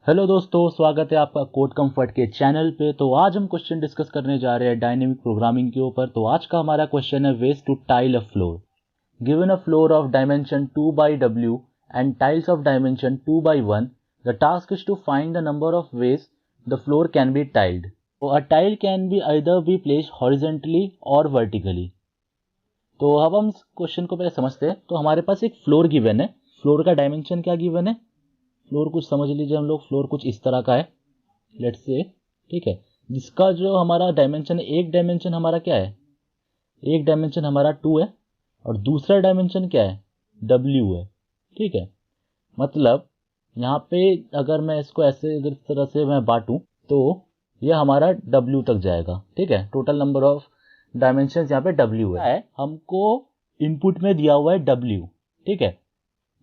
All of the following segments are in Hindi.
हेलो दोस्तों, स्वागत है आपका कोड कंफर्ट के चैनल पे। तो आज हम क्वेश्चन डिस्कस करने जा रहे हैं डायनेमिक प्रोग्रामिंग के ऊपर। तो आज का हमारा क्वेश्चन है ways to tile a floor. Given a floor of dimension 2 by W and tiles of dimension 2 by 1, the task is to find the number of ways the floor can be tiled. So a tile can be either be placed horizontally or vertically. तो अब हम क्वेश्चन को पहले समझते हैं। तो हमारे पास एक फ्लोर गिवन है। फ्लोर का डायमेंशन क्या गिवन है? फ्लोर कुछ समझ लीजिए हम लोग। फ्लोर कुछ इस तरह का है, लेट्स से, ठीक है, जिसका जो हमारा डायमेंशन है, एक डायमेंशन हमारा क्या है, एक डायमेंशन हमारा 2 है और दूसरा डायमेंशन क्या है, W है। ठीक है, मतलब यहाँ पे अगर मैं इसको ऐसे इस तरह से मैं बांटूं तो ये हमारा W तक जाएगा। ठीक है, टोटल नंबर ऑफ डायमेंशन यहाँ पे W है। हमको इनपुट में दिया हुआ है W। ठीक है,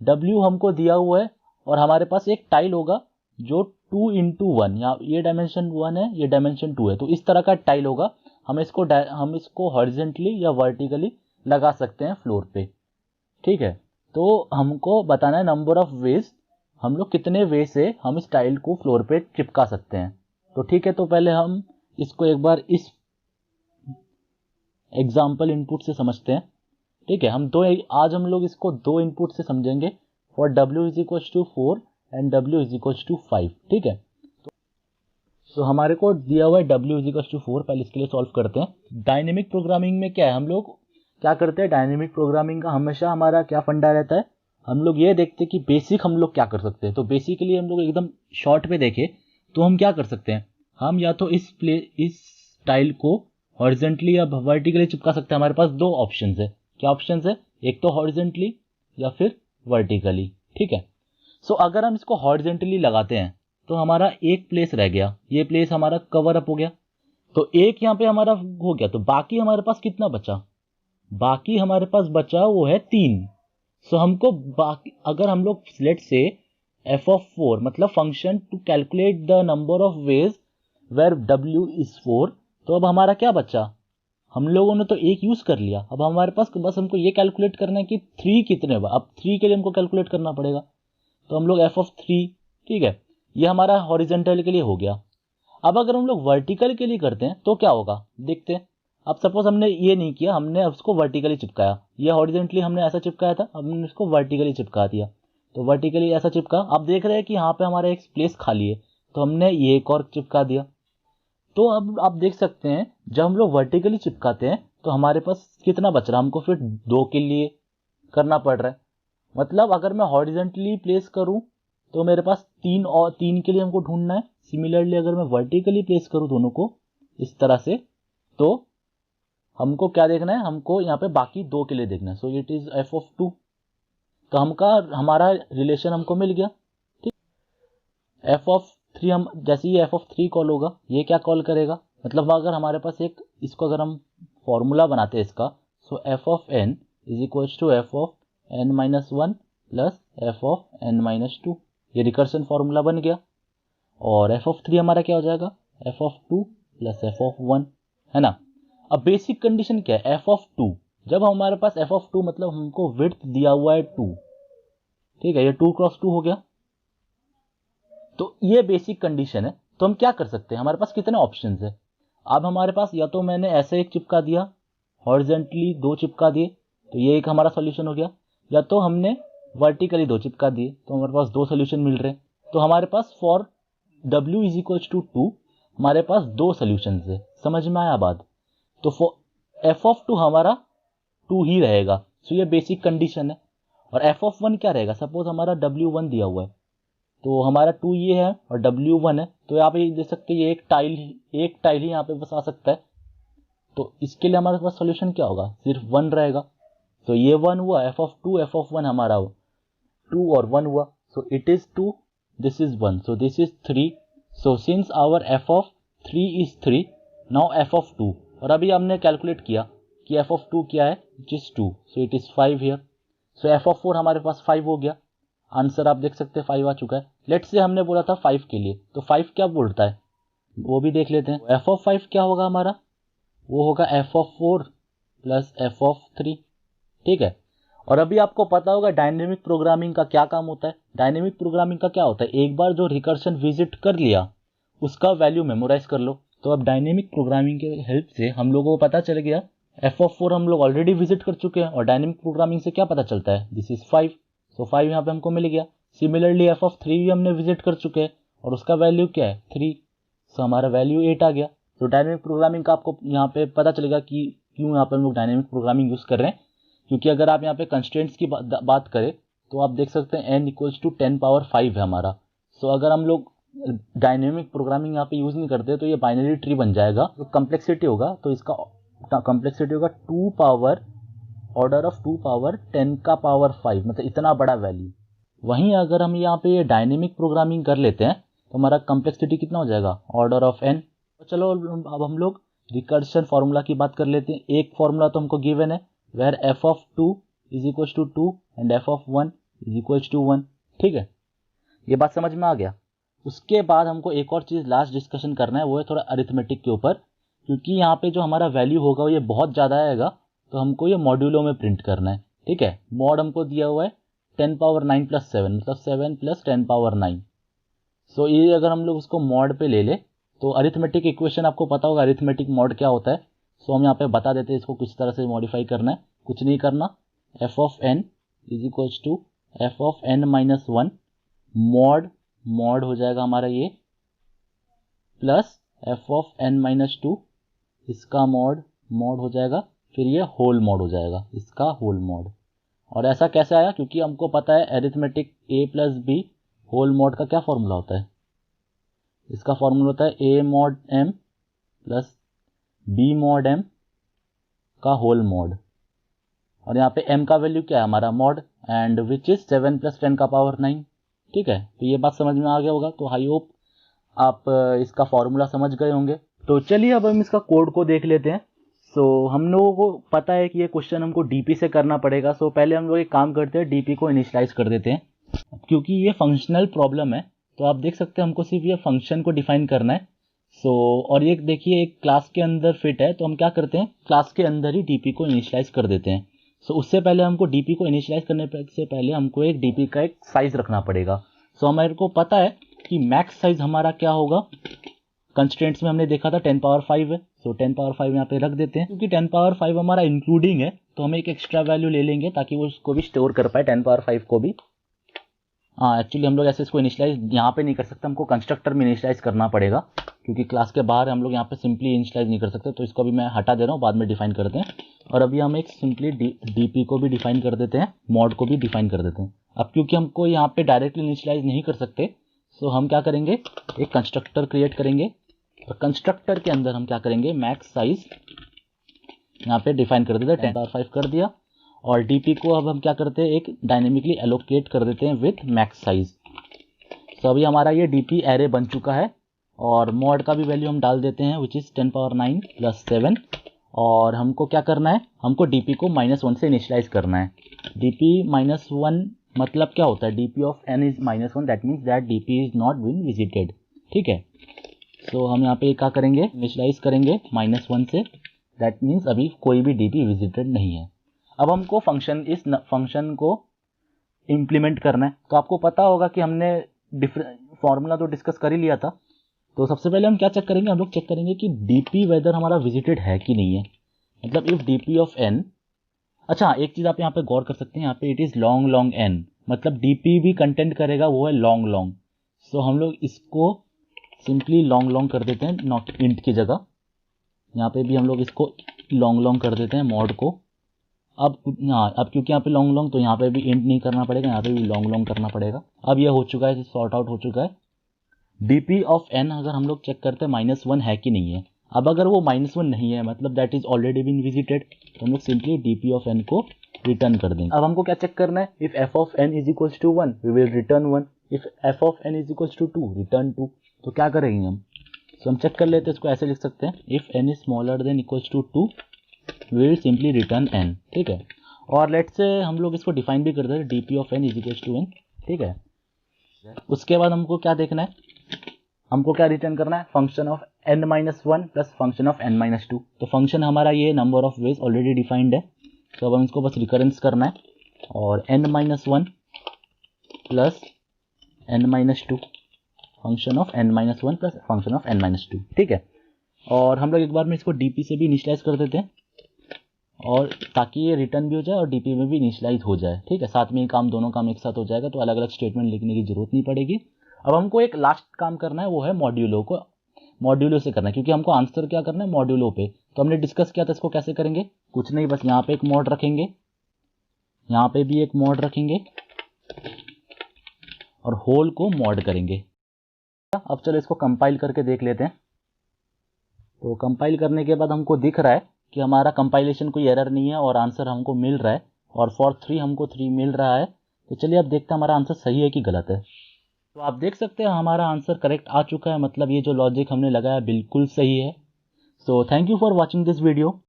W हमको दिया हुआ है और हमारे पास एक टाइल होगा जो 2 into 1, यहाँ ये डायमेंशन 1 है, ये डायमेंशन 2 है, तो इस तरह का टाइल होगा। हम इसको हॉरिजेंटली या वर्टिकली लगा सकते हैं फ्लोर पे। ठीक है, तो हमको बताना है नंबर ऑफ वेज, हम लोग कितने वे से हम इस टाइल को फ्लोर पे चिपका सकते हैं। तो ठीक है, तो पहले हम इसको एक बार इस एग्जाम्पल इनपुट से समझते हैं। ठीक है, आज हम लोग इसको दो इनपुट से समझेंगे। For W is equal to 4 and W is equal to 5। ठीक है, तो हमारे को दिया हुआ है W इज इक्वल टू 4। पहले इसके लिए सॉल्व करते हैं। डायनेमिक प्रोग्रामिंग में क्या है, हम लोग क्या करते हैं, डायनेमिक प्रोग्रामिंग का हमेशा हमारा क्या फंडा रहता है, हम लोग ये देखते हैं कि बेसिक हम लोग क्या कर सकते हैं। तो बेसिकली हम लोग एकदम शॉर्ट पे देखें तो हम क्या कर सकते हैं, हम या तो इस टाइल को हॉरिजेंटली या वर्टिकली चिपका सकते हैं। हमारे पास दो ऑप्शन है। क्या ऑप्शन है? एक तो हॉरिजेंटली या फिर वर्टिकली। ठीक है, सो अगर हम इसको हॉरिजेंटली लगाते हैं तो हमारा एक प्लेस रह गया, ये प्लेस हमारा कवर अप हो गया, तो एक यहाँ पे हमारा हो गया। तो बाकी हमारे पास कितना बचा, बाकी हमारे पास बचा वो है 3। सो हमको बाकी अगर हम लोग लेट से f(4) मतलब function to calculate the number of ways where W is 4, तो अब हमारा क्या बचा, हम लोगों ने तो एक यूज कर लिया। अब हमारे पास बस हमको ये कैलकुलेट करना है कि 3 कितने हुआ। अब 3 के लिए हमको कैलकुलेट करना पड़ेगा, तो हम लोग f(3), ठीक है, ये हमारा हॉरिजेंटल के लिए हो गया। अब अगर हम लोग वर्टिकल के लिए करते हैं तो क्या होगा, देखते हैं। अब सपोज हमने ये नहीं किया, हमने उसको वर्टिकली चिपकाया, ये हॉरिजेंटली हमने ऐसा चिपकाया था, हमने इसको वर्टिकली चिपका दिया। तो वर्टिकली ऐसा चिपका, अब देख रहे हैं कि यहाँ पे हमारा एक प्लेस खाली है, तो हमने ये एक और चिपका दिया। तो अब आप देख सकते हैं जब हम लोग वर्टिकली चिपकाते हैं तो हमारे पास कितना बच रहा है, हमको फिर 2 के लिए करना पड़ रहा है। मतलब अगर मैं हॉरिजेंटली प्लेस करूं तो मेरे पास 3 और 3 के लिए हमको ढूंढना है। सिमिलरली अगर मैं वर्टिकली प्लेस करूं दोनों को इस तरह से, तो हमको क्या देखना है, हमको यहाँ पे बाकी 2 के लिए देखना है। सो इट इज f(2). तो हमारा रिलेशन हमको मिल गया। ठीक, f(3), हम जैसे ही f(3) कॉल होगा, ये क्या कॉल करेगा, मतलब अगर हमारे पास एक इसको अगर हम फॉर्मूला बनाते हैं इसका, so f(n) is equal to f(n-1) plus f(n-2), ये रिकर्सन फॉर्मूला बन गया। और f(3) हमारा क्या हो जाएगा, f(2) प्लस f(1), है ना। अब बेसिक कंडीशन क्या है, f(2), जब हमारे पास f(2) मतलब हमको विड्थ दिया हुआ है 2, ठीक है, ये 2 क्रॉस 2 हो गया, तो ये बेसिक कंडीशन है। तो हम क्या कर सकते हैं, हमारे पास कितने ऑप्शंस है। अब हमारे पास या तो मैंने ऐसे एक चिपका दिया, हॉरिजेंटली 2 चिपका दिए, तो ये एक हमारा सॉल्यूशन हो गया, या तो हमने वर्टिकली 2 चिपका दिए, तो हमारे पास 2 सॉल्यूशन मिल रहे हैं। तो हमारे पास for W is equal to 2 हमारे पास 2 सॉल्यूशंस है। समझ में आया बात। तो फॉर f(2) हमारा 2 ही रहेगा, सो ये बेसिक कंडीशन है। और f(1) क्या रहेगा, सपोज हमारा W1 दिया हुआ है, तो हमारा 2 ये है और W1 है, तो यहाँ पे देख सकते हैं ये एक टाइल ही यहाँ पे बस आ सकता है। तो इसके लिए हमारे पास सॉल्यूशन क्या होगा, सिर्फ 1 रहेगा। तो ये 1 हुआ, f(2), f(1) हमारा 2 और 1 हुआ, so it is 2, this is 1, so this is 3। So since our f(3) is 3, now f(2), और अभी हमने कैलकुलेट किया कि f(2) क्या है, which is 2, so it is 5 here. So f(4) हमारे पास 5 हो गया। आंसर आप देख सकते हैं 5 आ चुका है। लेट्स से हमने बोला था 5 के लिए, तो 5 क्या बोलता है वो भी देख लेते हैं। f(5) क्या होगा हमारा, वो होगा f(4) प्लस f(3), ठीक है। और अभी आपको पता होगा डायनेमिक प्रोग्रामिंग का क्या काम होता है। डायनेमिक प्रोग्रामिंग का क्या होता है, एक बार जो रिकर्शन विजिट कर लिया उसका वैल्यू मेमोराइज कर लो। तो अब डायनेमिक प्रोग्रामिंग के हेल्प से हम लोगों को पता चल गया f(4) हम लोग ऑलरेडी विजिट कर चुके हैं, और डायनेमिक प्रोग्रामिंग से क्या पता चलता है, दिस इज 5, सो 5 यहाँ पे हमको मिल गया। सिमिलरली f(3) भी हमने विजिट कर चुके हैं और उसका वैल्यू क्या है 3, सो हमारा वैल्यू 8 आ गया। तो डायनेमिक प्रोग्रामिंग का आपको यहाँ पे पता चलेगा कि क्यों यहाँ पे हम लोग डायनेमिक प्रोग्रामिंग यूज कर रहे हैं, क्योंकि अगर आप यहाँ पे कंस्ट्रेंट्स की बात करें तो आप देख सकते हैं n = 10⁵ है हमारा। सो अगर हम लोग डायनेमिक प्रोग्रामिंग यहाँ पे यूज नहीं करते तो ये बाइनरी ट्री बन जाएगा। तो कम्प्लेक्सिटी होगा, तो इसका कम्प्लेक्सिटी होगा 2 पावर ऑर्डर ऑफ 2 पावर 10⁵, मतलब इतना बड़ा वैल्यू। वहीं अगर हम यहाँ पे डायनेमिक प्रोग्रामिंग कर लेते हैं तो हमारा कम्प्लेक्सिटी कितना हो जाएगा, ऑर्डर ऑफ n। तो चलो अब हम लोग रिकर्शन फॉर्मूला की बात कर लेते हैं। एक फॉर्मूला तो हमको गिवन है, वेयर f(2) = 2 एंड f(1) = 1। ठीक है, ये बात समझ में आ गया। उसके बाद हमको एक और चीज़ लास्ट डिस्कशन करना है, वो है थोड़ा अरिथमेटिक के ऊपर, क्योंकि यहाँ पे जो हमारा वैल्यू होगा ये बहुत ज़्यादा आएगा, तो हमको ये मॉड्यूलों में प्रिंट करना है। ठीक है, मॉड हमको दिया हुआ है 10⁻9 + 7, मतलब 7 + 10⁻9। सो ये अगर हम लोग उसको मॉड पे ले ले तो अरिथमेटिक इक्वेशन आपको पता होगा अरिथमेटिक मॉड क्या होता है। सो हम यहाँ पे बता देते हैं इसको किस तरह से मॉडिफाई करना है। कुछ नहीं करना, f(n) = f(n-1) मॉड हो जाएगा हमारा ये, प्लस f(n-2) इसका मॉड हो जाएगा, फिर ये होल मॉड हो जाएगा, इसका होल मॉड। और ऐसा कैसे आया, क्योंकि हमको पता है arithmetic a + b whole mod का क्या फॉर्मूला होता है, इसका फॉर्मूला होता है a mod m + b mod m का होल मॉड। और यहाँ पे m का वैल्यू क्या है हमारा मॉड, एंड विच इज 7 + 10⁹। ठीक है, तो ये बात समझ में आ गया होगा। तो आई होप आप इसका फॉर्मूला समझ गए होंगे। तो चलिए अब हम इसका कोड को देख लेते हैं। सो हम लोगों को पता है कि ये क्वेश्चन हमको डीपी से करना पड़ेगा। सो पहले हम लोग एक काम करते हैं, डीपी को इनिशियलाइज कर देते हैं। क्योंकि ये फंक्शनल प्रॉब्लम है तो आप देख सकते हैं हमको सिर्फ ये फंक्शन को डिफाइन करना है। और ये देखिए एक क्लास के अंदर फिट है, तो हम क्या करते हैं, क्लास के अंदर ही डीपी को इनिशियलाइज कर देते हैं। उससे पहले हमको डीपी को इनिशियलाइज करने से पहले हमको एक डीपी का एक साइज रखना पड़ेगा। हमारे को पता है कि मैक्स साइज हमारा क्या होगा, कंस्ट्रेंट्स में हमने देखा था 10⁵ है। 10⁵ यहाँ पे रख देते हैं, क्योंकि 10⁵ हमारा इंक्लूडिंग है तो हम एक एक्स्ट्रा वैल्यू ले लेंगे ताकि वो उसको भी स्टोर कर पाए 10⁵ को भी। हाँ, एक्चुअली हम लोग ऐसे इसको इनिशियलाइज यहाँ पे नहीं कर सकते, हमको कंस्ट्रक्टर में इनिशियलाइज करना पड़ेगा, क्योंकि क्लास के बाहर हम लोग यहाँ पे सिंपली इनिशियलाइज नहीं कर सकते। तो इसको भी मैं हटा दे रहा हूँ, बाद में डिफाइन करते हैं। और अभी हम एक सिंपली डीपी को भी डिफाइन कर देते हैं, मॉड को भी डिफाइन कर देते हैं। अब क्योंकि हमको यहाँ पे डायरेक्टली इनिशियलाइज नहीं कर सकते, सो हम क्या करेंगे, एक कंस्ट्रक्टर क्रिएट करेंगे। और कंस्ट्रक्टर के अंदर हम क्या करेंगे, मैक्स साइज यहाँ पे डिफाइन कर देते हैं, 10⁵ कर दिया। और डीपी को अब हम क्या करते हैं, एक डायनेमिकली एलोकेट कर देते हैं विथ मैक्स साइज। तो अभी हमारा ये डीपी एरे बन चुका है, और मॉड का भी वैल्यू हम डाल देते हैं विच इज़ 10⁻9 + 7। और हमको क्या करना है, हमको डीपी को -1 से इनिशियलाइज करना है। डीपी -1 मतलब क्या होता है, DP of n is -1, that means that DP is not been visited. ठीक है, सो हम यहाँ पे क्या करेंगे, इनिशियलाइज करेंगे -1 से, दैट मीन्स अभी कोई भी डीपी विजिटेड नहीं है। अब हमको इस फंक्शन को इम्प्लीमेंट करना है। तो आपको पता होगा कि हमने फॉर्मूला तो डिस्कस कर ही लिया था। तो सबसे पहले हम क्या चेक करेंगे, हम लोग चेक करेंगे कि डीपी वेदर हमारा विजिटेड है कि नहीं है, मतलब इफ डीपी ऑफ n। अच्छा, एक चीज़ आप यहाँ पे गौर कर सकते हैं, यहाँ पे इट इज़ लॉन्ग n, मतलब डीपी भी कंटेंट करेगा, वो है लॉन्ग। सो हम लोग इसको सिंपली लॉन्ग कर देते हैं, नॉट इंट की जगह। यहाँ पे भी हम लोग इसको लॉन्ग कर देते हैं मॉड को। अब क्योंकि यहाँ पे लॉन्ग, तो यहाँ पे भी इंट नहीं करना पड़ेगा, यहाँ पे भी लॉन्ग करना पड़ेगा। अब ये हो चुका है, सॉर्ट आउट हो चुका है। डीपी ऑफ n अगर हम लोग चेक करते हैं -1 है कि नहीं है। अब अगर वो -1 नहीं है, मतलब that is already been visited, तो हम लोग सिंपली डीपी ऑफ n को रिटर्न कर देंगे। अब हमको क्या चेक करना है, if f of n = 1 we will return 1, if f of n = 2 return 2। तो क्या करेंगे हम, तो हम चेक कर लेते हैं, इसको ऐसे लिख सकते हैं, if n is smaller than equals to 2 we will simply return n। ठीक है, और लेट्स से हम लोग इसको डिफाइन भी कर देते हैं, डीपी ऑफ n = n। ठीक है, उसके बाद हमको क्या देखना है, हमको क्या रिटर्न करना है, function of n-1 plus function of n-2। तो फंक्शन हमारा ये number of veg already defined है, तो अब हम इसको बस रिकरेंस करना है। और n-1 plus n-2 function of n-1 plus function of n-2, ठीक है। और हम लोग एक बार में इसको डीपी से भी इनिशियलाइज कर देते हैं, और ताकि ये रिटर्न भी हो जाए और डीपी में भी इनिशियलाइज हो जाए, ठीक है। साथ में ये काम, दोनों काम एक साथ हो जाएगा, तो अलग अलग स्टेटमेंट लिखने की जरूरत नहीं पड़ेगी। अब हमको एक लास्ट काम करना है, वो है मॉड्यूलो से करना है, क्योंकि हमको आंसर क्या करना है, मॉड्यूलो पे। तो हमने डिस्कस किया था इसको कैसे करेंगे, कुछ नहीं, बस यहाँ पे एक मॉड रखेंगे, यहाँ पे भी एक मॉड रखेंगे और होल को मॉड करेंगे। अब चलो इसको कंपाइल करके देख लेते हैं। तो कंपाइल करने के बाद हमको दिख रहा है कि हमारा कंपाइलेशन कोई एरर नहीं है और आंसर हमको मिल रहा है, और फॉर 3 हमको 3 मिल रहा है। तो चलिए अब देखते हैं हमारा आंसर सही है कि गलत है। तो आप देख सकते हैं हमारा आंसर करेक्ट आ चुका है, मतलब ये जो लॉजिक हमने लगाया बिल्कुल सही है। So thank you for watching this video.